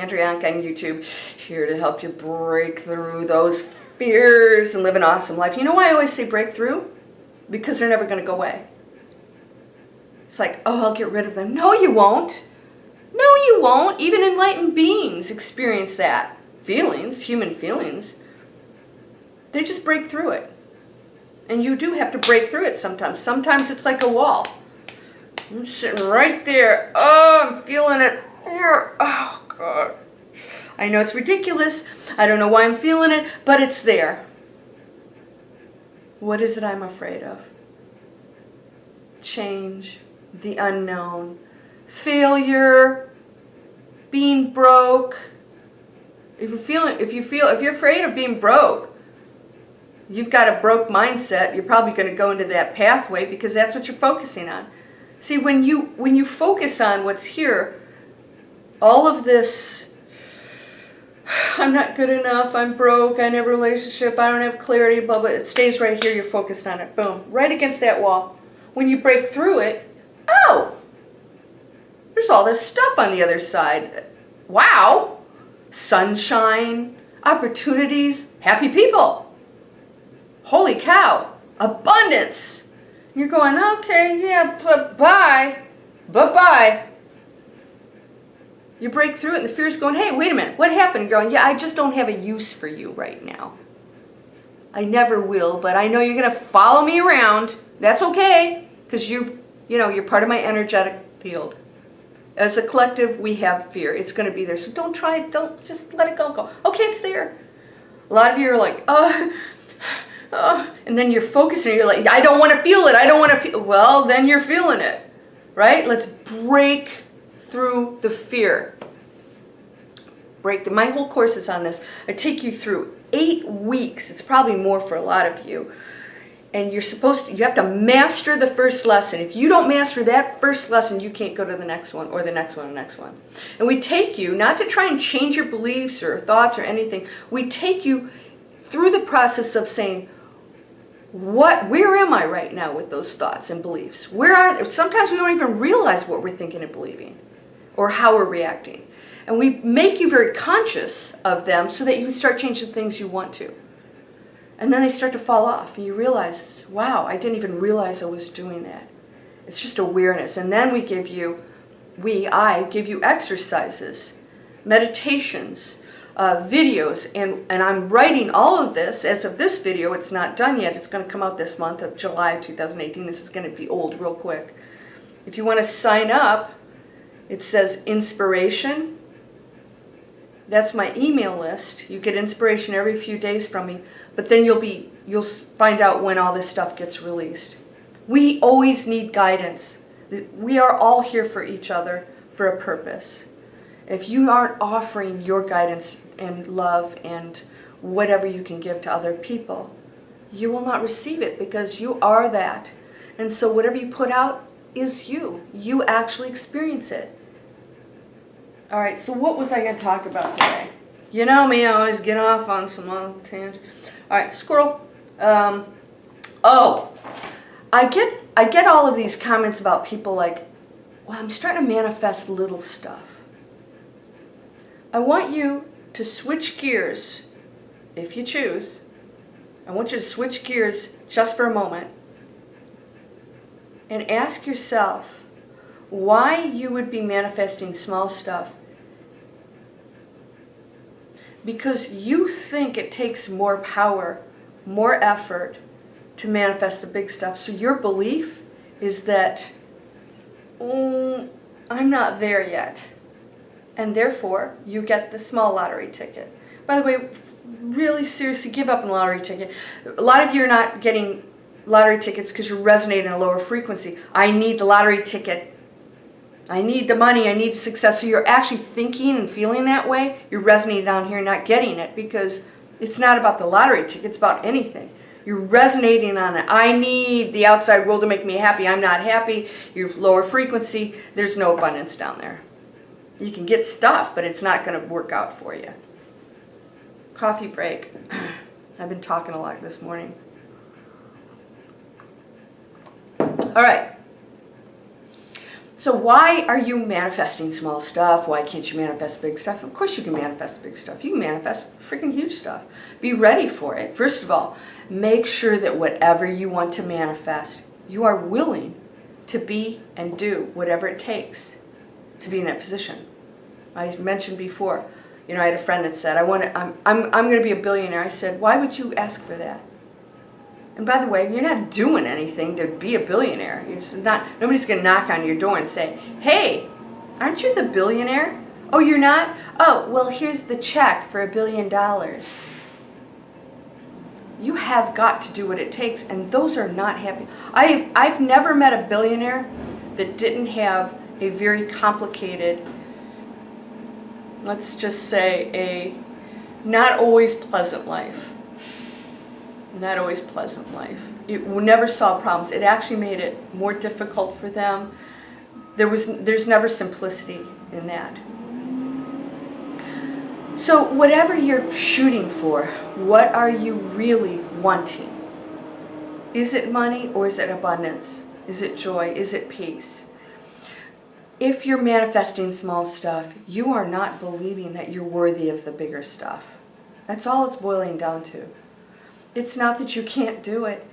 Landria, Onkka on YouTube, here to help you break through those fears and live an awesome life. You know why I always say break through? Because they're never going to go away. It's like, oh, I'll get rid of them. No, you won't. No, you won't. Even enlightened beings experience that. Feelings, human feelings. They just break through it. And you do have to break through it sometimes. Sometimes it's like a wall. I'm sitting right there. Oh, I'm feeling it. Oh, God. I know it's ridiculous. I don't know why I'm feeling it, but it's there. What is it I'm afraid of? Change, the unknown, failure, being broke. If you're afraid of being broke, you've got a broke mindset. You're probably going to go into that pathway because that's what you're focusing on. See, when you focus on what's here, all of this, I'm not good enough, I'm broke, I don't have a relationship, I don't have clarity, blah, blah, it stays right here, you're focused on it. Boom, right against that wall. When you break through it, oh, there's all this stuff on the other side. Wow, sunshine, opportunities, happy people. Holy cow, abundance. You're going, okay, yeah, bye. You break through it and the fear's going, hey, wait a minute, what happened? You're going, yeah, I just don't have a use for you right now. I never will, but I know you're going to follow me around. That's okay, because you're part of my energetic field. As a collective, we have fear. It's going to be there. So don't try it. Don't just let it go. Okay, it's there. A lot of you are like, and then you're focusing. You're like, I don't want to feel it. I don't want to feel. Well, then you're feeling it, right? Let's break through the fear. My whole course is on this. I take you through 8 weeks. It's probably more for a lot of you. And you have to master the first lesson. If you don't master that first lesson, you can't go to the next one or the next one or the next one. And we take you, not to try and change your beliefs or thoughts or anything, we take you through the process of saying, where am I right now with those thoughts and beliefs? Where are they? Sometimes we don't even realize what we're thinking and believing or how we're reacting. And we make you very conscious of them so that you can start changing things you want to. And then they start to fall off and you realize, wow, I didn't even realize I was doing that. It's just awareness. And then I give you exercises, meditations, videos, and I'm writing all of this. As of this video, it's not done yet. It's going to come out this month of July 2018. This is going to be old real quick. If you want to sign up, it says inspiration. That's my email list. You get inspiration every few days from me, but then you'll find out when all this stuff gets released. We always need guidance. We are all here for each other for a purpose. If you aren't offering your guidance and love and whatever you can give to other people, you will not receive it because you are that. And so whatever you put out is you. You actually experience it. All right, so what was I going to talk about today? You know me, I always get off on some other tangent. All right, squirrel. I get all of these comments about people like, well, I'm starting to manifest little stuff. I want you to switch gears, if you choose. I want you to switch gears just for a moment and ask yourself why you would be manifesting small stuff. Because you think it takes more power, more effort to manifest the big stuff. So your belief is that, I'm not there yet. And therefore, you get the small lottery ticket. By the way, really seriously, give up on the lottery ticket. A lot of you are not getting lottery tickets because you're resonating at a lower frequency. I need the lottery ticket. I need the money, I need success. So you're actually thinking and feeling that way. You're resonating down here, not getting it, because it's not about the lottery ticket, it's about anything. You're resonating on it. I need the outside world to make me happy. I'm not happy. You're lower frequency. There's no abundance down there. You can get stuff, but it's not going to work out for you. Coffee break. I've been talking a lot this morning. All right. So why are you manifesting small stuff? Why can't you manifest big stuff? Of course you can manifest big stuff. You can manifest freaking huge stuff. Be ready for it. First of all, make sure that whatever you want to manifest, you are willing to be and do whatever it takes to be in that position. I mentioned before, I had a friend that said, I'm going to be a billionaire. I said, why would you ask for that? And by the way, you're not doing anything to be a billionaire. Nobody's going to knock on your door and say, hey, aren't you the billionaire? Oh, you're not? Oh, well, here's the check for $1 billion. You have got to do what it takes, and those are not happy. I've never met a billionaire that didn't have a very complicated, let's just say, a not always pleasant life. Not always pleasant life. It never solved problems. It actually made it more difficult for them. There's never simplicity in that. So whatever you're shooting for, what are you really wanting? Is it money or is it abundance? Is it joy? Is it peace? If you're manifesting small stuff, you are not believing that you're worthy of the bigger stuff. That's all it's boiling down to. It's not that you can't do it.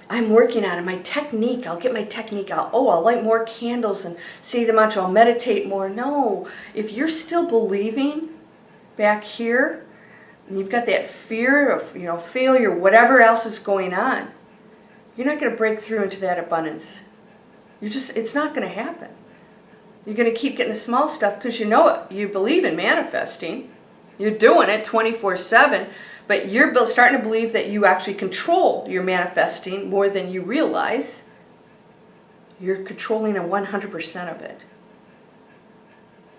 I'm working on it. My technique, I'll get my technique out. Oh, I'll light more candles and say the mantra. I'll meditate more. No, if you're still believing back here, and you've got that fear of failure, whatever else is going on, you're not going to break through into that abundance. It's not going to happen. You're going to keep getting the small stuff because you know it. You believe in manifesting. You're doing it 24/7. But you're starting to believe that you actually control your manifesting more than you realize. You're controlling 100% of it.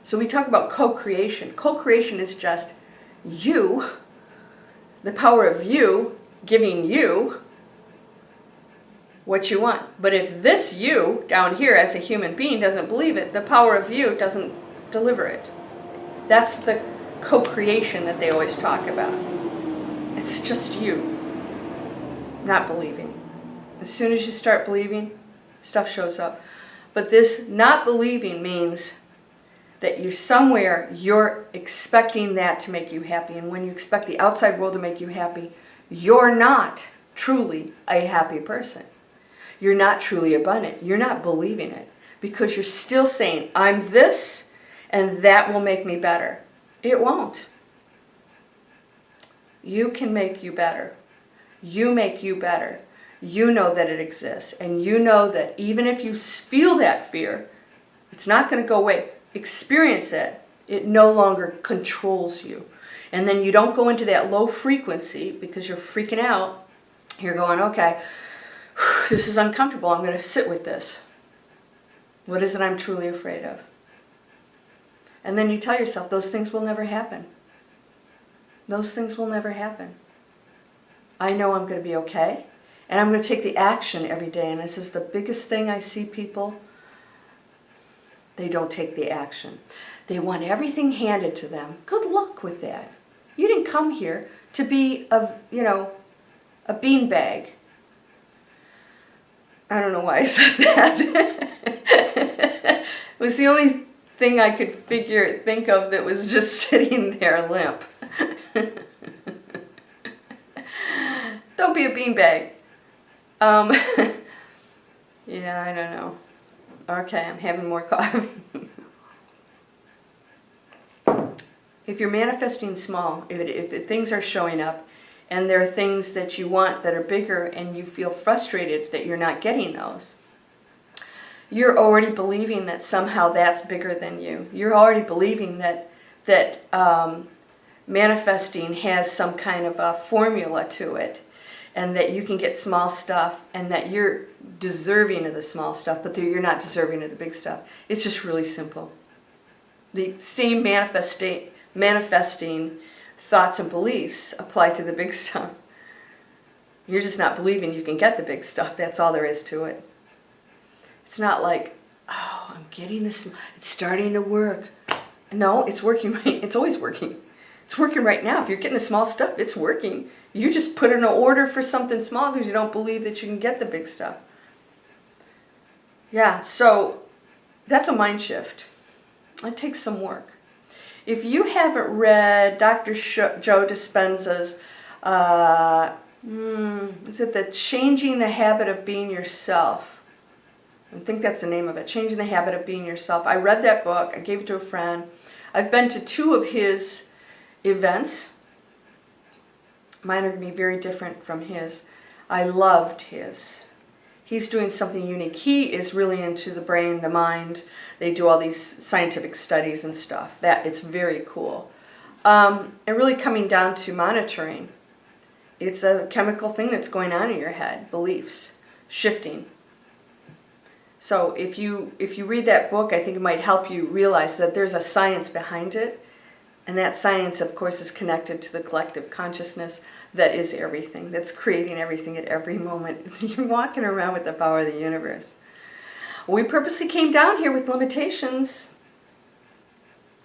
So we talk about co-creation. Co-creation is just you, the power of you, giving you what you want. But if this you down here as a human being doesn't believe it, the power of you doesn't deliver it. That's the co-creation that they always talk about. It's just you not believing. As soon as you start believing, stuff shows up. But this not believing means that you're expecting that to make you happy. And when you expect the outside world to make you happy, you're not truly a happy person. You're not truly abundant. You're not believing it because you're still saying, I'm this and that will make me better. It won't. You can make you better. You make you better. You know that it exists. And you know that even if you feel that fear, it's not going to go away. Experience it. It no longer controls you. And then you don't go into that low frequency because you're freaking out. You're going, okay, this is uncomfortable. I'm going to sit with this. What is it I'm truly afraid of? And then you tell yourself those things will never happen. Those things will never happen. I know I'm going to be okay. And I'm going to take the action every day. And this is the biggest thing I see people. They don't take the action. They want everything handed to them. Good luck with that. You didn't come here to be a beanbag. I don't know why I said that. It was the only thing I could think of that was just sitting there limp. Don't be a beanbag. Yeah, I don't know. Okay, I'm having more coffee. If you're manifesting small, if things are showing up and there are things that you want that are bigger and you feel frustrated that you're not getting those, you're already believing that somehow that's bigger than you. You're already believing that manifesting has some kind of a formula to it, and that you can get small stuff, and that you're deserving of the small stuff, but that you're not deserving of the big stuff. It's just really simple. The same manifesting thoughts and beliefs apply to the big stuff. You're just not believing you can get the big stuff. That's all there is to it. It's not like, oh, I'm getting this, it's starting to work. No, it's working right. It's always working. It's working right now. If you're getting the small stuff, it's working. You just put in an order for something small because you don't believe that you can get the big stuff. Yeah, so that's a mind shift. It takes some work. If you haven't read Dr. Joe Dispenza's, is it the Changing the Habit of Being Yourself? I think that's the name of it, Changing the Habit of Being Yourself. I read that book. I gave it to a friend. I've been to 2 of his events. Mine are going to be very different from his. I loved his. He's doing something unique. He is really into the brain, the mind. They do all these scientific studies and stuff. It's very cool. And really coming down to monitoring. It's a chemical thing that's going on in your head, beliefs, shifting. So if you read that book, I think it might help you realize that there's a science behind it. And that science, of course, is connected to the collective consciousness that is everything, that's creating everything at every moment. You're walking around with the power of the universe. We purposely came down here with limitations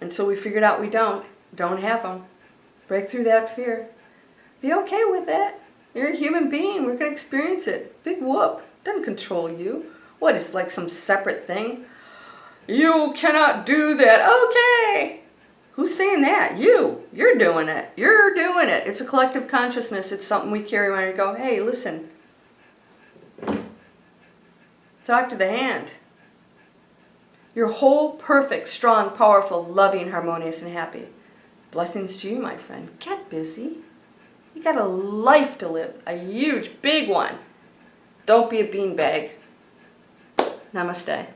until we figured out we don't have them. Break through that fear. Be okay with that. You're a human being. We're going to experience it. Big whoop. Doesn't control you. What, it's like some separate thing? You cannot do that. Okay. Who's saying that? You. You're doing it. You're doing it. It's a collective consciousness. It's something we carry around and go, hey, listen. Talk to the hand. You're whole, perfect, strong, powerful, loving, harmonious, and happy. Blessings to you, my friend. Get busy. You got a life to live. A huge, big one. Don't be a beanbag. Namaste.